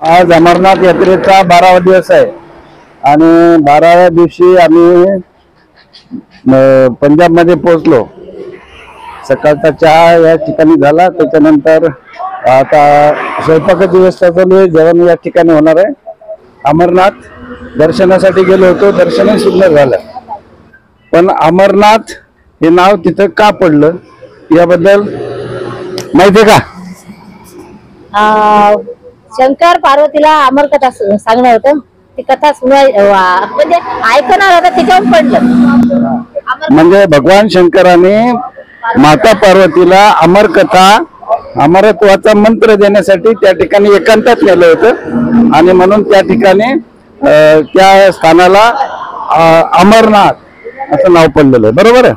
आज अमरनाथ यात्रेचा 12वा दिवस आहे आणि 12व्या दिवशी आम्ही पंजाब मध्ये पोहोचलो। सकाळचा चहा या ठिकाणी झाला, त्याच्यानंतर आता स्वयंपाकाची व्यवस्था चालू आहे, जेवण या ठिकाणी होणार आहे। अमरनाथ दर्शनासाठी गेलो होतो, दर्शन सुंदर झालं, पण अमरनाथ हे नाव तिथं का पडलं याबद्दल माहिती आहे का? शंकर पार्वतीला अमर कथा सांगणार होतं, ती कथा म्हणजे ऐकणार होता, त्याच्यावर पडलं। म्हणजे भगवान शंकराने माता पार्वतीला अमर कथा अमरत्वाचा मंत्र देण्यासाठी त्या ठिकाणी एकांतात नेलं होतं आणि म्हणून त्या ठिकाणी त्या स्थानाला अमरनाथ असं नाव पडलेलं आहे। बरोबर आहे।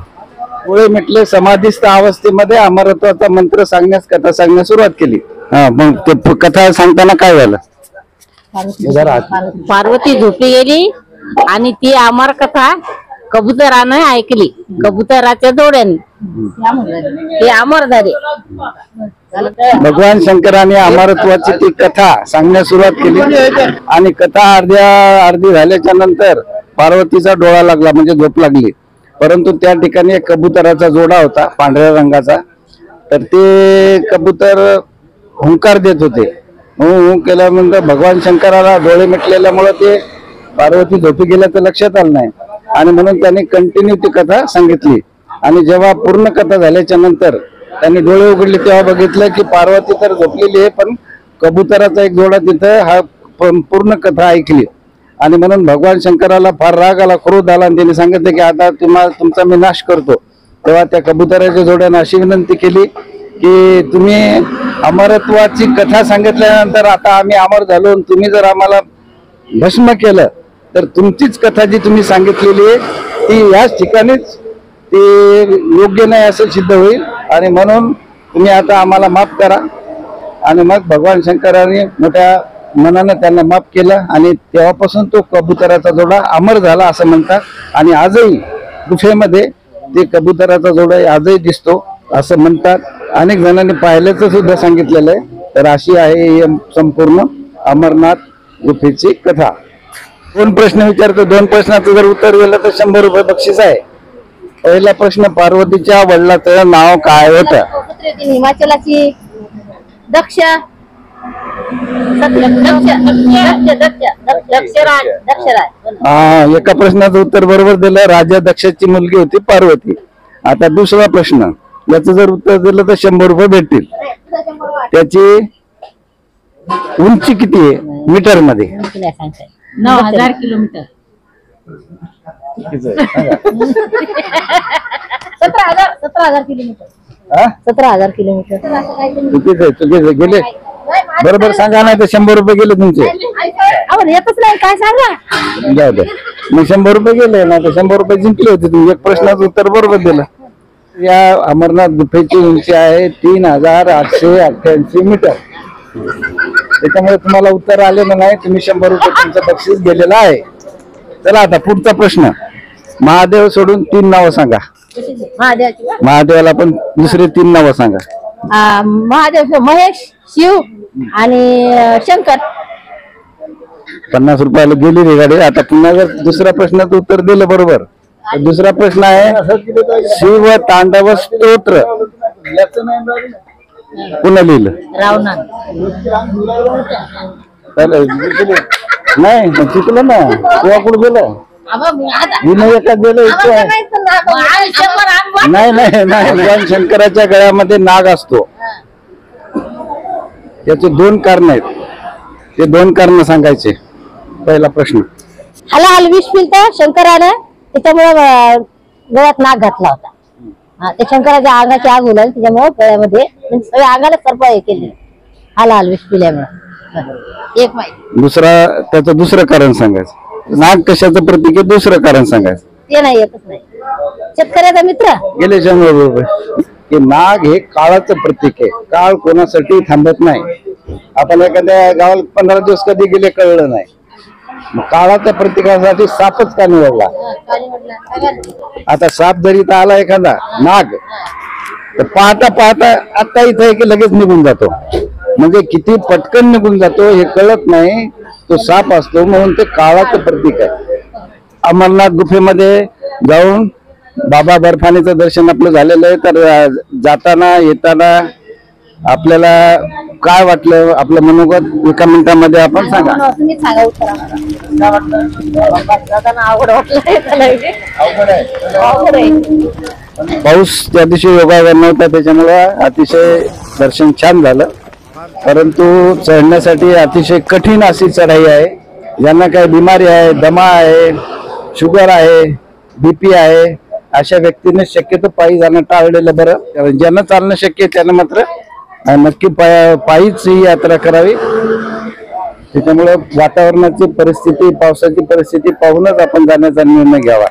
पुढे म्हटले समाधीस्थ अवस्थेमध्ये अमरत्वाचा मंत्र सांगण्यास कथा सांगण्यास सुरुवात केली। मग ते कथा सांगताना काय झालं? पार्वती झोपली गेली आणि ती अमर कथा कबुतरानं ऐकली, कबुतराच्या जोड्याने ते अमर झाले। भगवान शंकराने अमरत्वाची ती कथा सांगण्यास सुरुवात केली आणि कथा अर्धी झाल्याच्या नंतर पार्वतीचा डोळा लागला, म्हणजे झोप लागली। परंतु त्या ठिकाणी एक कबुतराचा जोडा होता पांढऱ्या रंगाचा, तर ते कबूतर हुंकार देत होते। केल्यानंतर भगवान शंकराला डोळे मिटलेल्यामुळे ते पार्वती झोपी गेल्याचं लक्षात आलं नाही आणि म्हणून त्यांनी कंटिन्यू ती कथा सांगितली। आणि जेव्हा पूर्ण कथा झाल्याच्या नंतर त्यांनी डोळे उघडले तेव्हा बघितलं की पार्वती तर झोपलेली आहे, पण कबुतराचा एक जोडा तिथं हा पूर्ण कथा ऐकली। आणि म्हणून भगवान शंकराला फार राग आला, क्रोध आला आणि त्यांनी सांगितलं की आता तुमचा मी नाश करतो। तेव्हा त्या कबुतराच्या जोड्याने अशी विनंती केली की तुम्ही अमरत्वाची कथा सांगितल्यानंतर आता आम्ही अमर झालो, तुम्ही जर आम्हाला भस्म केलं तर तुमचीच कथा जी तुम्ही सांगितलेली आहे ती याच ठिकाणीच ती योग्य नाही असं सिद्ध होईल आणि म्हणून तुम्ही आता आम्हाला माफ करा। आणि मग भगवान शंकराने मोठ्या मनानं त्यांना माफ केलं आणि तेव्हापासून तो कबुतराचा जोडा अमर झाला असं म्हणतात। आणि आजही गुफेमध्ये ते कबुतराचा जोडा आजही दिसतो असं म्हणतात। अनेक जणांनी पाहिल्याचं सुद्धा सांगितलेलं आहे। तर अशी आहे ही संपूर्ण अमरनाथ गुफेची कथा। 2 प्रश्न विचारतो, 2 प्रश्नाचं जर उत्तर दिलं तर 100 रुपये बक्षीस आहे। पहिला प्रश्न, पार्वतीच्या वडिलाचं नाव काय होतं? हिमाचलाची दक्ष एका प्रश्नाचं उत्तर बरोबर दिलं, राजा दक्षाची मुलगी होती पार्वती। आता दुसरा प्रश्न, याचं जर उत्तर दिलं तर 100 रुपये भेटतील। त्याची उंची किती आहे मीटर मध्ये? 9000 किलोमीटर। 17,000 किलोमीटर। 17,000 किलोमीटर। चुकीचं गेले, बरोबर सांगा, नाही तर 100 रुपये गेले तुमचे। येतच नाही काय सांगा, जाऊ दे, मग 100 रुपये गेले, नाही तर 100 रुपये जिंकले होते तुम्ही। एक प्रश्नाचं उत्तर बरोबर दिलं। या अमरनाथ गुफेची उंची आहे 3888 मीटर। त्याच्यामुळे तुम्हाला उत्तर आलेलं नाही, तुम्ही 100 रुपये तुमचं बक्षीस गेलेलं आहे। चला आता पुढचा प्रश्न, महादेव सोडून 3 नावं सांगा। महादेवाला पण दुसरे 3 नावं सांगा। महादेव, महेश, शिव आणि शंकर। 50 रुपयाला गेली रे गाडी। आता पुन्हा जर दुसऱ्या प्रश्नाचं उत्तर दिलं बरोबर तर दुसरा प्रश्न आहे, शिव तांडव स्तोत्र पुन्हा लिहिलं नाही, चुकलं ना, तेव्हा कुठं गेलं एका गेलं नाही नाही नाही। भगवान शंकराच्या गळ्यामध्ये नाग असतो, त्याचे 2 कारण आहेत, ते 2 कारण सांगायचे। पहिला प्रश्न, हलाल विष पिलत शंकरानं, त्याच्यामुळे गळ्यात नाग घातला होता। ते शंकराच्या अंगाची आग उलाली, त्याच्यामुळे गळ्यामध्ये सगळ्या अंगाला सर्प हे केले हलाल विष पिल्यामुळे। एक माहिती। त्याचं दुसरं कारण सांगायचं, नाग कशाचं प्रतीक आहे दुसरं कारण सांगायचं, ते नाही येतच नाही। शेतकऱ्याचा मित्र गेले 100 रुपये। की नाग हे काळाचं प्रतीक आहे, काळ कोणासाठी थांबत नाही। आपण एखाद्या गावाला 15 दिवस कधी गेले कळलं नाही, काळाच्या प्रतीकासाठी सापच का निवडला? आता साप जरी इथं आला एखादा नाग, तर पाहता पाहता आता इथं की लगेच निघून जातो। म्हणजे किती पटकन निघून जातो हे कळत नाही. तो साप असतो म्हणून ते काळाचं प्रतीक आहे. अमरनाथ गुफेमध्ये जाऊन बाबा बर्फानीचं दर्शन आपलं झालेलं आहे. तर जाताना येताना आपल्याला काय वाटलं, आपलं मनोगत एका मिनिटामध्ये आपण सांगा. तुम्ही सांगा उत्तर आम्हाला. आवड वाटलं. पाऊस त्या दिवशी योगायोग नव्हता, त्याच्यामुळं अतिशय दर्शन छान झालं. परंतु चढण्यासाठी अतिशय कठीण अशी चढाई आहे. ज्यांना काही बिमारी आहे, दमा आहे, शुगर आहे, बीपी आहे, अशा व्यक्तीने शक्यतो पायी जाणं टाळलेलं बरं. कारण ज्यांना चालणं शक्य आहे त्यांना मात्र नक्की पायीच ही यात्रा करावी. त्याच्यामुळे वातावरणाची परिस्थिती, पावसाची परिस्थिती पाहूनच आपण जाण्याचा निर्णय घ्यावा.